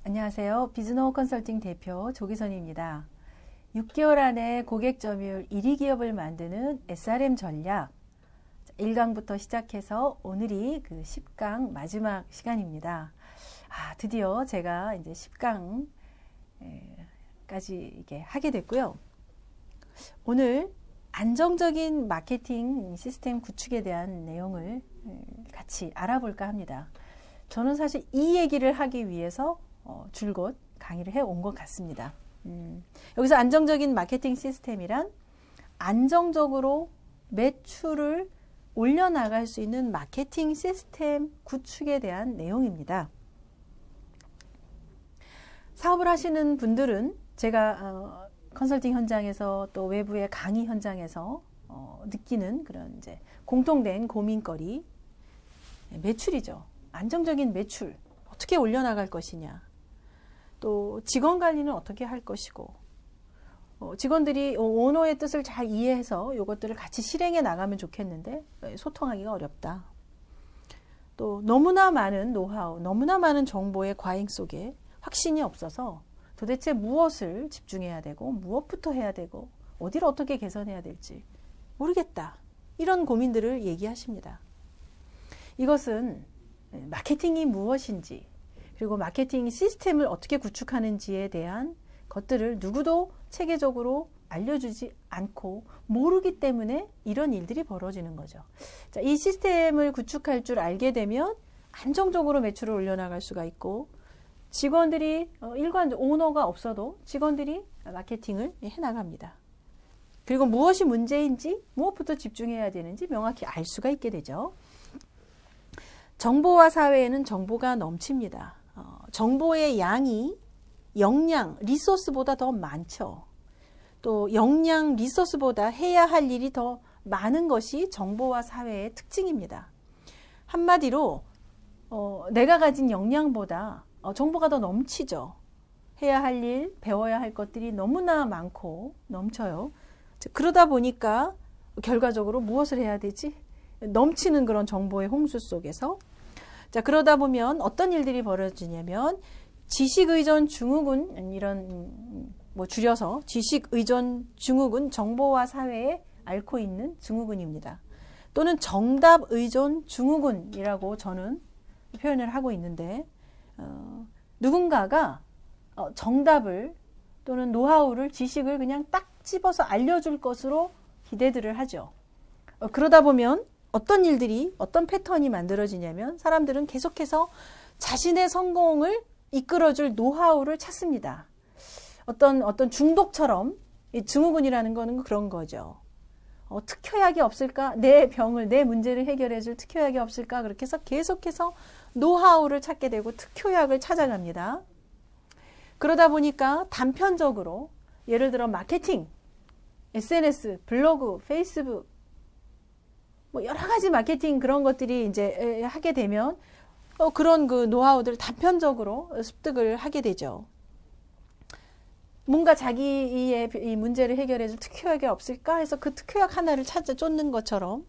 안녕하세요. 비즈노 컨설팅 대표 조기선입니다. 6개월 안에 고객 점유율 1위 기업을 만드는 SRM 전략 1강부터 시작해서 오늘이 그 10강 마지막 시간입니다. 드디어 제가 이제 10강까지 이게 하게 됐고요. 오늘 안정적인 마케팅 시스템 구축에 대한 내용을 같이 알아볼까 합니다. 저는 사실 이 얘기를 하기 위해서 줄곧 강의를 해온 것 같습니다. 여기서 안정적인 마케팅 시스템이란 안정적으로 매출을 올려나갈 수 있는 마케팅 시스템 구축에 대한 내용입니다. 사업을 하시는 분들은 제가 컨설팅 현장에서 또 외부의 강의 현장에서 느끼는 그런 이제 공통된 고민거리, 매출이죠. 안정적인 매출 어떻게 올려나갈 것이냐, 또 직원 관리는 어떻게 할 것이고, 직원들이 오너의 뜻을 잘 이해해서 이것들을 같이 실행해 나가면 좋겠는데 소통하기가 어렵다. 또 너무나 많은 노하우, 너무나 많은 정보의 과잉 속에 확신이 없어서 도대체 무엇을 집중해야 되고 무엇부터 해야 되고 어디를 어떻게 개선해야 될지 모르겠다. 이런 고민들을 얘기하십니다. 이것은 마케팅이 무엇인지, 그리고 마케팅 시스템을 어떻게 구축하는지에 대한 것들을 누구도 체계적으로 알려주지 않고 모르기 때문에 이런 일들이 벌어지는 거죠. 자, 이 시스템을 구축할 줄 알게 되면 안정적으로 매출을 올려나갈 수가 있고, 직원들이 오너가 없어도 직원들이 마케팅을 해나갑니다. 그리고 무엇이 문제인지, 무엇부터 집중해야 되는지 명확히 알 수가 있게 되죠. 정보화 사회에는 정보가 넘칩니다. 정보의 양이 역량, 리소스보다 더 많죠. 또 역량, 리소스보다 해야 할 일이 더 많은 것이 정보화 사회의 특징입니다. 한마디로 내가 가진 역량보다 정보가 더 넘치죠. 해야 할 일, 배워야 할 것들이 너무나 많고 넘쳐요. 그러다 보니까 결과적으로 무엇을 해야 되지? 넘치는 그런 정보의 홍수 속에서, 자, 그러다 보면 어떤 일들이 벌어지냐면 지식의존 증후군, 이런 줄여서 지식의존 증후군, 정보화 사회에 앓고 있는 증후군입니다. 또는 정답의존 증후군이라고 저는 표현을 하고 있는데, 누군가가 정답을 또는 노하우를, 지식을 그냥 딱 집어서 알려줄 것으로 기대들을 하죠. 그러다 보면 어떤 일들이, 어떤 패턴이 만들어지냐면 사람들은 계속해서 자신의 성공을 이끌어줄 노하우를 찾습니다. 어떤 중독처럼 이 증후군이라는 거는 그런 거죠. 특효약이 없을까? 내 병을, 내 문제를 해결해줄 특효약이 없을까? 그렇게 해서 계속해서 노하우를 찾게 되고 특효약을 찾아갑니다. 그러다 보니까 단편적으로 예를 들어 마케팅, SNS, 블로그, 페이스북, 여러 가지 마케팅 그런 것들이 이제 하게 되면 그런 그 노하우들을 단편적으로 습득을 하게 되죠. 뭔가 자기의 이 문제를 해결해줄 특효약이 없을까 해서 그 특효약 하나를 찾아 쫓는 것처럼,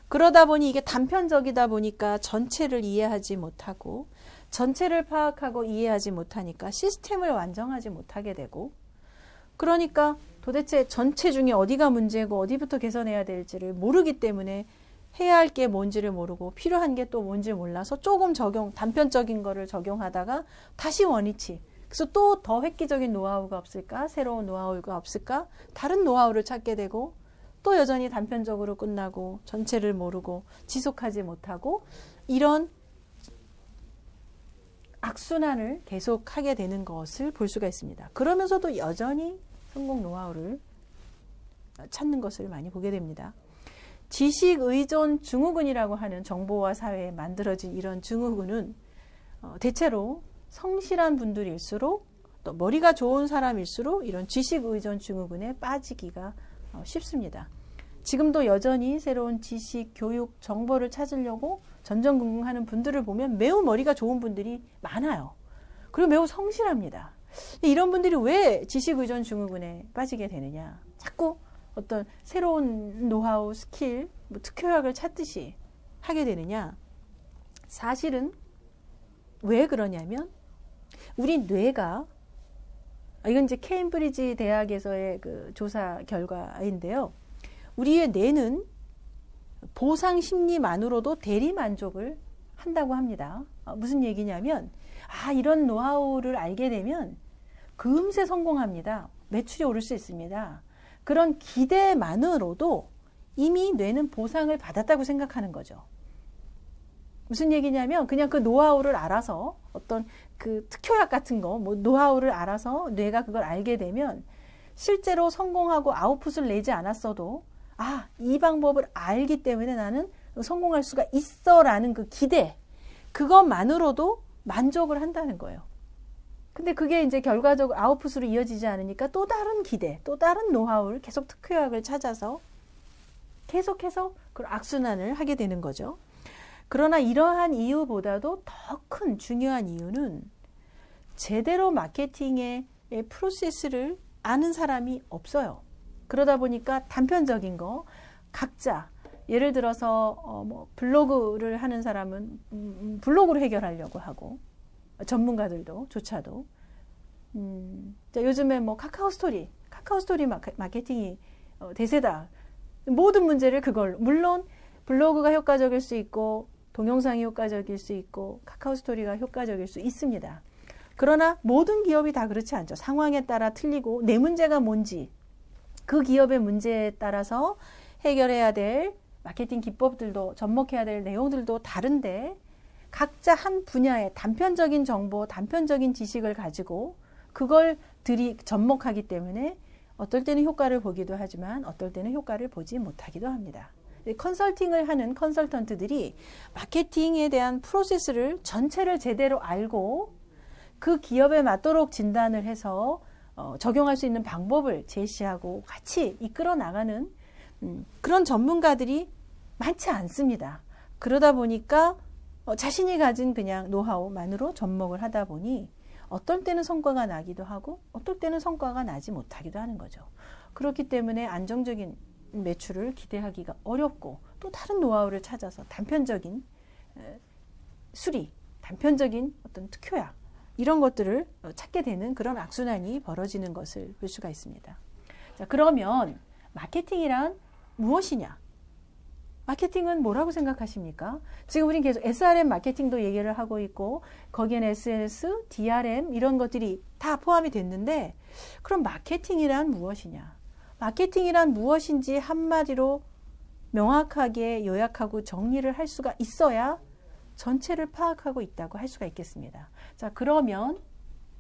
그러다 보니 이게 단편적이다 보니까 전체를 이해하지 못하고, 전체를 파악하고 이해하지 못하니까 시스템을 완성하지 못하게 되고, 그러니까 도대체 전체 중에 어디가 문제고 어디부터 개선해야 될지를 모르기 때문에 해야 할 게 뭔지를 모르고 필요한 게 또 뭔지 몰라서 조금 단편적인 거를 적용하다가 다시 원위치. 그래서 또 더 획기적인 노하우가 없을까? 새로운 노하우가 없을까? 다른 노하우를 찾게 되고 또 여전히 단편적으로 끝나고 전체를 모르고 지속하지 못하고, 이런 악순환을 계속하게 되는 것을 볼 수가 있습니다. 그러면서도 여전히 성공 노하우를 찾는 것을 많이 보게 됩니다. 지식의존 증후군이라고 하는 정보화 사회에 만들어진 이런 증후군은 대체로 성실한 분들일수록, 또 머리가 좋은 사람일수록 이런 지식의존 증후군에 빠지기가 쉽습니다. 지금도 여전히 새로운 지식, 교육, 정보를 찾으려고 전전긍긍하는 분들을 보면 매우 머리가 좋은 분들이 많아요. 그리고 매우 성실합니다. 이런 분들이 왜 지식의존 증후군에 빠지게 되느냐? 자꾸 어떤 새로운 노하우, 스킬, 특효약을 찾듯이 하게 되느냐? 사실은 왜 그러냐면 우리 뇌가, 이건 이제 케임브리지 대학에서의 그 조사 결과인데요. 우리의 뇌는 보상 심리만으로도 대리 만족을 한다고 합니다. 무슨 얘기냐면, 이런 노하우를 알게 되면 금세 성공합니다. 매출이 오를 수 있습니다. 그런 기대만으로도 이미 뇌는 보상을 받았다고 생각하는 거죠. 무슨 얘기냐면, 그냥 그 노하우를 알아서, 어떤 그 특효약 같은 거, 뭐 노하우를 알아서 뇌가 그걸 알게 되면 실제로 성공하고 아웃풋을 내지 않았어도 이 방법을 알기 때문에 나는 성공할 수가 있어 라는 그 기대, 그것만으로도 만족을 한다는 거예요. 근데 그게 이제 결과적으로 아웃풋으로 이어지지 않으니까 또 다른 기대, 또 다른 노하우를 계속 특효약을 찾아서 계속해서 그 악순환을 하게 되는 거죠. 그러나 이러한 이유보다도 더 큰 중요한 이유는 제대로 마케팅의 프로세스를 아는 사람이 없어요. 그러다 보니까 단편적인 거, 각자, 예를 들어서 뭐 블로그를 하는 사람은 블로그로 해결하려고 하고, 전문가들도 조차도 요즘에 뭐 카카오 스토리 마케팅이 대세다. 모든 문제를 그걸, 물론 블로그가 효과적일 수 있고 동영상이 효과적일 수 있고 카카오 스토리가 효과적일 수 있습니다. 그러나 모든 기업이 다 그렇지 않죠. 상황에 따라 틀리고 내 문제가 뭔지, 그 기업의 문제에 따라서 해결해야 될 마케팅 기법들도, 접목해야 될 내용들도 다른데, 각자 한 분야의 단편적인 정보, 단편적인 지식을 가지고 그걸 접목하기 때문에 어떨 때는 효과를 보기도 하지만 어떨 때는 효과를 보지 못하기도 합니다. 컨설팅을 하는 컨설턴트들이 마케팅에 대한 프로세스를 전체를 제대로 알고 그 기업에 맞도록 진단을 해서 적용할 수 있는 방법을 제시하고 같이 이끌어 나가는 그런 전문가들이 많지 않습니다. 그러다 보니까 자신이 가진 그냥 노하우만으로 접목을 하다 보니 어떨 때는 성과가 나기도 하고 어떨 때는 성과가 나지 못하기도 하는 거죠. 그렇기 때문에 안정적인 매출을 기대하기가 어렵고, 또 다른 노하우를 찾아서 단편적인 수리, 단편적인 어떤 특효약, 이런 것들을 찾게 되는 그런 악순환이 벌어지는 것을 볼 수가 있습니다. 자, 그러면 마케팅이란 무엇이냐? 마케팅은 뭐라고 생각하십니까? 지금 우린 계속 SRM 마케팅도 얘기를 하고 있고, 거기에는 SNS, DRM 이런 것들이 다 포함이 됐는데, 그럼 마케팅이란 무엇이냐? 마케팅이란 무엇인지 한마디로 명확하게 요약하고 정리를 할 수가 있어야 전체를 파악하고 있다고 할 수가 있겠습니다. 자, 그러면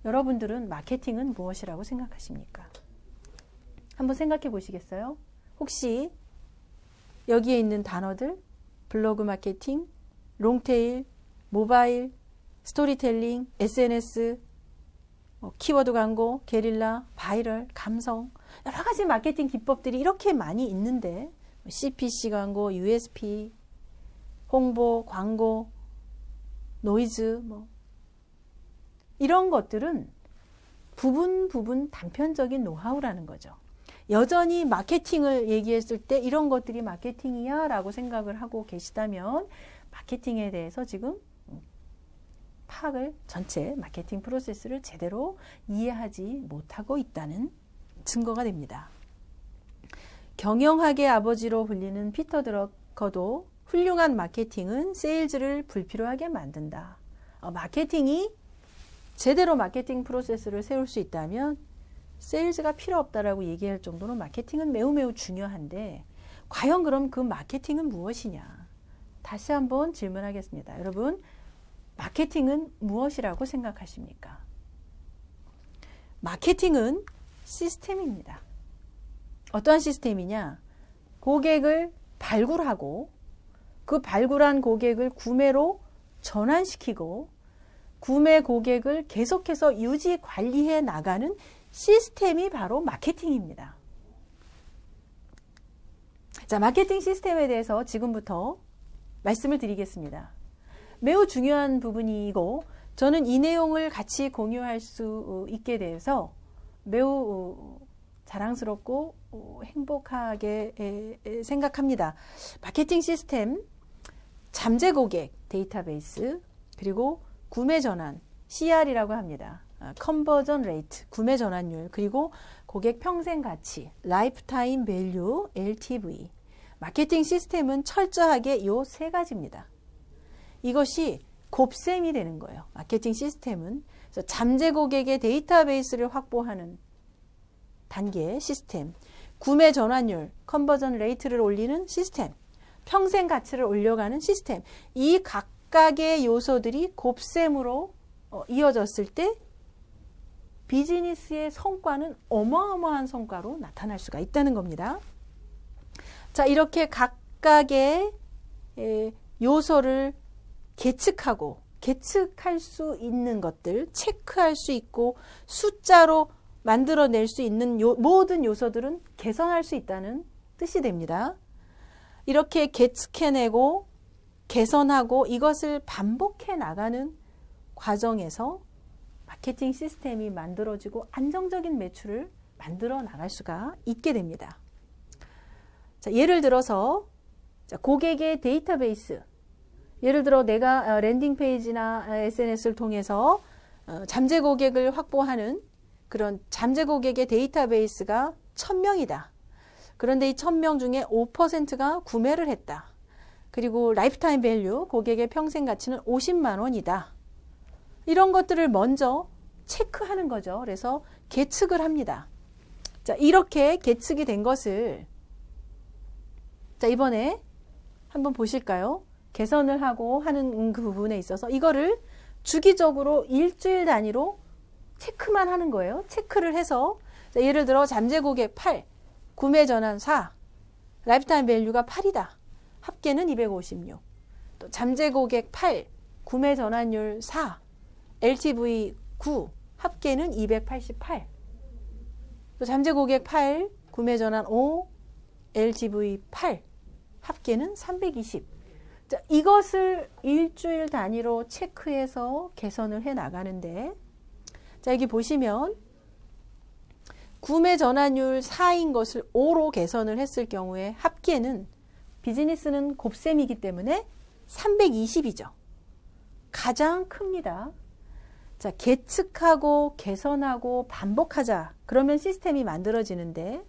여러분들은 마케팅은 무엇이라고 생각하십니까? 한번 생각해 보시겠어요? 혹시 여기에 있는 단어들, 블로그 마케팅, 롱테일, 모바일, 스토리텔링, SNS, 키워드 광고, 게릴라, 바이럴, 감성, 여러 가지 마케팅 기법들이 이렇게 많이 있는데, CPC 광고, USP, 홍보, 광고, 노이즈, 이런 것들은 부분 단편적인 노하우라는 거죠. 여전히 마케팅을 얘기했을 때 이런 것들이 마케팅이야 라고 생각을 하고 계시다면, 마케팅에 대해서 지금 파악을, 전체 마케팅 프로세스를 제대로 이해하지 못하고 있다는 증거가 됩니다. 경영학의 아버지로 불리는 피터 드러커도 훌륭한 마케팅은 세일즈를 불필요하게 만든다. 마케팅이 제대로 마케팅 프로세스를 세울 수 있다면 세일즈가 필요 없다라고 얘기할 정도로 마케팅은 매우 중요한데, 과연 그럼 그 마케팅은 무엇이냐? 다시 한번 질문하겠습니다. 여러분, 마케팅은 무엇이라고 생각하십니까? 마케팅은 시스템입니다. 어떠한 시스템이냐? 고객을 발굴하고 그 발굴한 고객을 구매로 전환시키고 구매 고객을 계속해서 유지 관리해 나가는 시스템이 바로 마케팅입니다. 자, 마케팅 시스템에 대해서 지금부터 말씀을 드리겠습니다. 매우 중요한 부분이고, 저는 이 내용을 같이 공유할 수 있게 돼서 매우 자랑스럽고 행복하게 생각합니다. 마케팅 시스템, 잠재 고객 데이터베이스, 그리고 구매 전환 CR이라고 합니다. 컨버전 레이트, 구매 전환율, 그리고 고객 평생 가치, 라이프타임 밸류, LTV. 마케팅 시스템은 철저하게 이 세 가지입니다. 이것이 곱셈이 되는 거예요. 마케팅 시스템은. 그래서 잠재 고객의 데이터베이스를 확보하는 단계 시스템, 구매 전환율, 컨버전 레이트를 올리는 시스템, 평생 가치를 올려가는 시스템. 이 각각의 요소들이 곱셈으로 이어졌을 때 비즈니스의 성과는 어마어마한 성과로 나타날 수가 있다는 겁니다. 자, 이렇게 각각의 요소를 계측할 수 있는 것들, 체크할 수 있고 숫자로 만들어낼 수 있는 모든 요소들은 개선할 수 있다는 뜻이 됩니다. 이렇게 계측해내고 개선하고 이것을 반복해 나가는 과정에서 마케팅 시스템이 만들어지고 안정적인 매출을 만들어 나갈 수가 있게 됩니다. 자, 예를 들어서 고객의 데이터베이스, 예를 들어 내가 랜딩 페이지나 SNS를 통해서 잠재 고객을 확보하는 그런 잠재 고객의 데이터베이스가 1000명이다. 그런데 이 1000명 중에 5%가 구매를 했다. 그리고 라이프타임 밸류, 고객의 평생 가치는 50만 원이다. 이런 것들을 먼저 체크하는 거죠. 그래서 계측을 합니다. 자, 이렇게 계측이 된 것을 자, 이번에 한번 보실까요? 개선을 하고 하는 그 부분에 있어서 이거를 주기적으로 일주일 단위로 체크만 하는 거예요. 체크를 해서 자, 예를 들어 잠재 고객 8, 구매 전환 4, 라이프타임 밸류가 8이다. 합계는 256. 또 잠재 고객 8, 구매 전환율 4, LTV 9, 합계는 288. 또 잠재 고객 8, 구매 전환 5, LTV 8, 합계는 320. 자, 이것을 일주일 단위로 체크해서 개선을 해 나가는데, 자, 여기 보시면 구매 전환율 4인 것을 5로 개선을 했을 경우에 합계는 비즈니스는 곱셈이기 때문에 320이죠. 가장 큽니다. 자, 계측하고 개선하고 반복하자. 그러면 시스템이 만들어지는데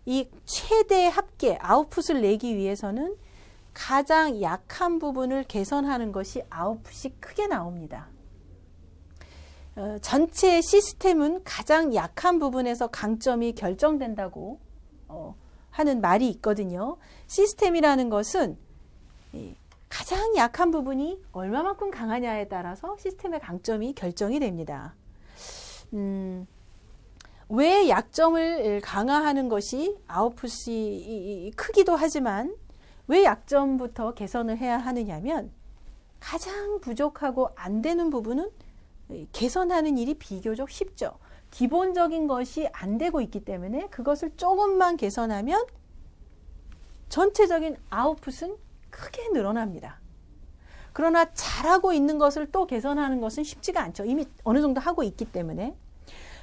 이 최대 합계, 아웃풋을 내기 위해서는 가장 약한 부분을 개선하는 것이 아웃풋이 크게 나옵니다. 전체 시스템은 가장 약한 부분에서 강점이 결정된다고 하는 말이 있거든요. 시스템이라는 것은 가장 약한 부분이 얼마만큼 강하냐에 따라서 시스템의 강점이 결정이 됩니다. 왜 약점을 강화하는 것이 아웃풋이 크기도 하지만 왜 약점부터 개선을 해야 하느냐면 가장 부족하고 안 되는 부분은 개선하는 일이 비교적 쉽죠. 기본적인 것이 안 되고 있기 때문에 그것을 조금만 개선하면 전체적인 아웃풋은 크게 늘어납니다. 그러나 잘하고 있는 것을 또 개선하는 것은 쉽지가 않죠. 이미 어느 정도 하고 있기 때문에.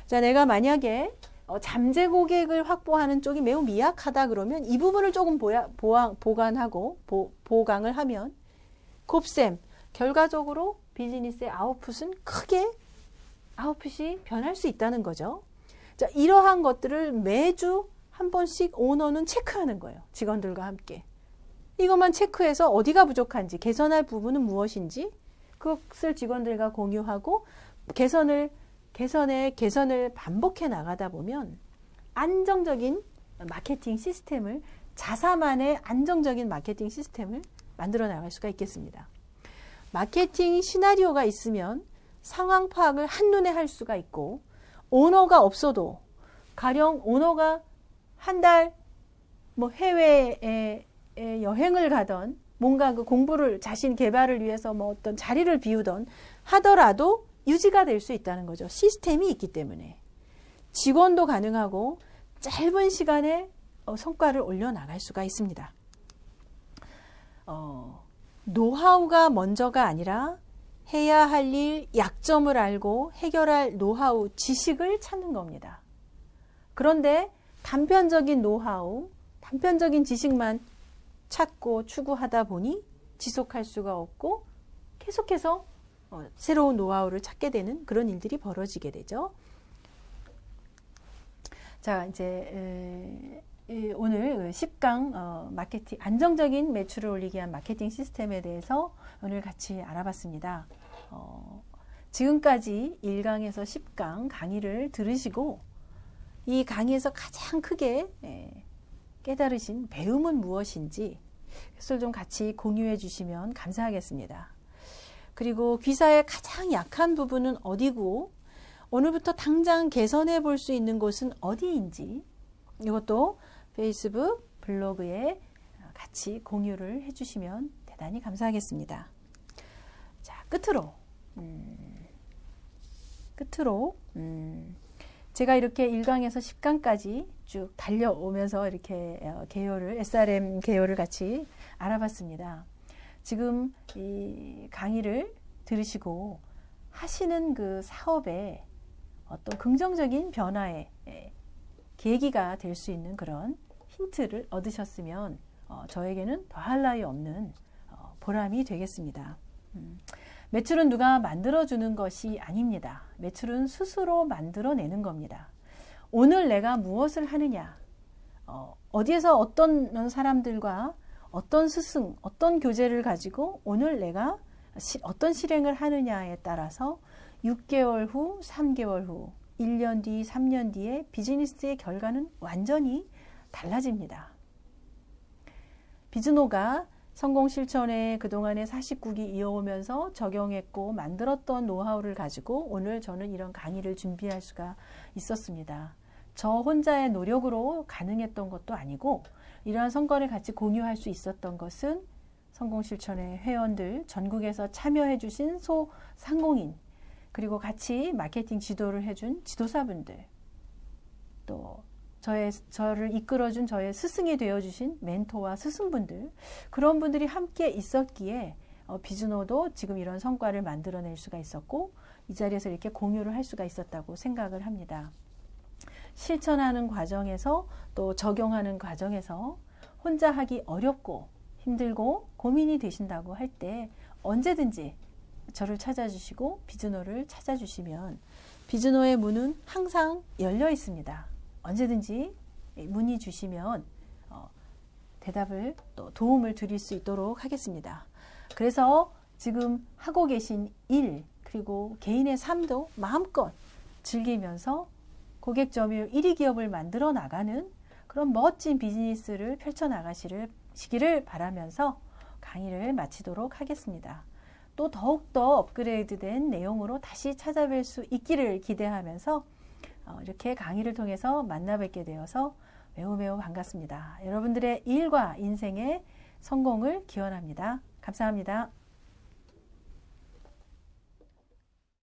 자, 내가 만약에 잠재 고객을 확보하는 쪽이 매우 미약하다 그러면 이 부분을 조금 보강을 하면 곱셈, 결과적으로 비즈니스의 아웃풋은 크게 아웃풋이 변할 수 있다는 거죠. 자, 이러한 것들을 매주 한 번씩 오너는 체크하는 거예요. 직원들과 함께. 이것만 체크해서 어디가 부족한지, 개선할 부분은 무엇인지 그것을 직원들과 공유하고 개선을 반복해 나가다 보면 안정적인 마케팅 시스템을, 자사만의 안정적인 마케팅 시스템을 만들어 나갈 수가 있겠습니다. 마케팅 시나리오가 있으면 상황 파악을 한눈에 할 수가 있고, 오너가 없어도 가령 오너가 한 달 해외에 여행을 가던 뭔가 그 공부를 자신 개발을 위해서 어떤 자리를 비우던 하더라도 유지가 될 수 있다는 거죠. 시스템이 있기 때문에. 직원도 가능하고 짧은 시간에 성과를 올려나갈 수가 있습니다. 노하우가 먼저가 아니라 해야 할 일, 약점을 알고 해결할 노하우, 지식을 찾는 겁니다. 그런데 단편적인 노하우, 단편적인 지식만 찾고 추구하다 보니 지속할 수가 없고 계속해서 새로운 노하우를 찾게 되는 그런 일들이 벌어지게 되죠. 자, 이제 오늘 10강 마케팅, 안정적인 매출을 올리기 위한 마케팅 시스템에 대해서 오늘 같이 알아봤습니다. 지금까지 1강에서 10강 강의를 들으시고 이 강의에서 가장 크게 깨달으신 배움은 무엇인지 그것을 좀 같이 공유해 주시면 감사하겠습니다. 그리고 귀사의 가장 약한 부분은 어디고 오늘부터 당장 개선해 볼 수 있는 곳은 어디인지 이것도 페이스북 블로그에 같이 공유를 해 주시면 대단히 감사하겠습니다. 자, 끝으로 제가 이렇게 1강에서 10강까지 쭉 달려오면서 이렇게 SRM 개요를 같이 알아봤습니다. 지금 이 강의를 들으시고 하시는 그 사업에 어떤 긍정적인 변화의 계기가 될 수 있는 그런 힌트를 얻으셨으면 저에게는 더할 나위 없는 보람이 되겠습니다. 매출은 누가 만들어주는 것이 아닙니다. 매출은 스스로 만들어내는 겁니다. 오늘 내가 무엇을 하느냐, 어디에서 어떤 사람들과 어떤 스승, 어떤 교재를 가지고 오늘 내가 어떤 실행을 하느냐에 따라서 6개월 후, 3개월 후, 1년 뒤, 3년 뒤에 비즈니스의 결과는 완전히 달라집니다. 비즈노가 성공 실천에 그동안의 49기 이어오면서 적용했고 만들었던 노하우를 가지고 오늘 저는 이런 강의를 준비할 수가 있었습니다. 저 혼자의 노력으로 가능했던 것도 아니고 이러한 성과를 같이 공유할 수 있었던 것은 성공 실천의 회원들, 전국에서 참여해 주신 소상공인, 그리고 같이 마케팅 지도를 해준 지도사분들, 또 저를 이끌어준 저의 스승이 되어주신 멘토와 스승분들, 그런 분들이 함께 있었기에 비즈노도 지금 이런 성과를 만들어낼 수가 있었고 이 자리에서 이렇게 공유를 할 수가 있었다고 생각을 합니다. 실천하는 과정에서 또 적용하는 과정에서 혼자 하기 어렵고 힘들고 고민이 되신다고 할 때 언제든지 저를 찾아주시고 비즈노를 찾아주시면 비즈노의 문은 항상 열려 있습니다. 언제든지 문의 주시면 대답을 또 도움을 드릴 수 있도록 하겠습니다. 그래서 지금 하고 계신 일 그리고 개인의 삶도 마음껏 즐기면서 고객 점유율 1위 기업을 만들어 나가는 그런 멋진 비즈니스를 펼쳐 나가시기를 바라면서 강의를 마치도록 하겠습니다. 또 더욱더 업그레이드된 내용으로 다시 찾아뵐 수 있기를 기대하면서 이렇게 강의를 통해서 만나 뵙게 되어서 매우 반갑습니다. 여러분들의 일과 인생의 성공을 기원합니다. 감사합니다.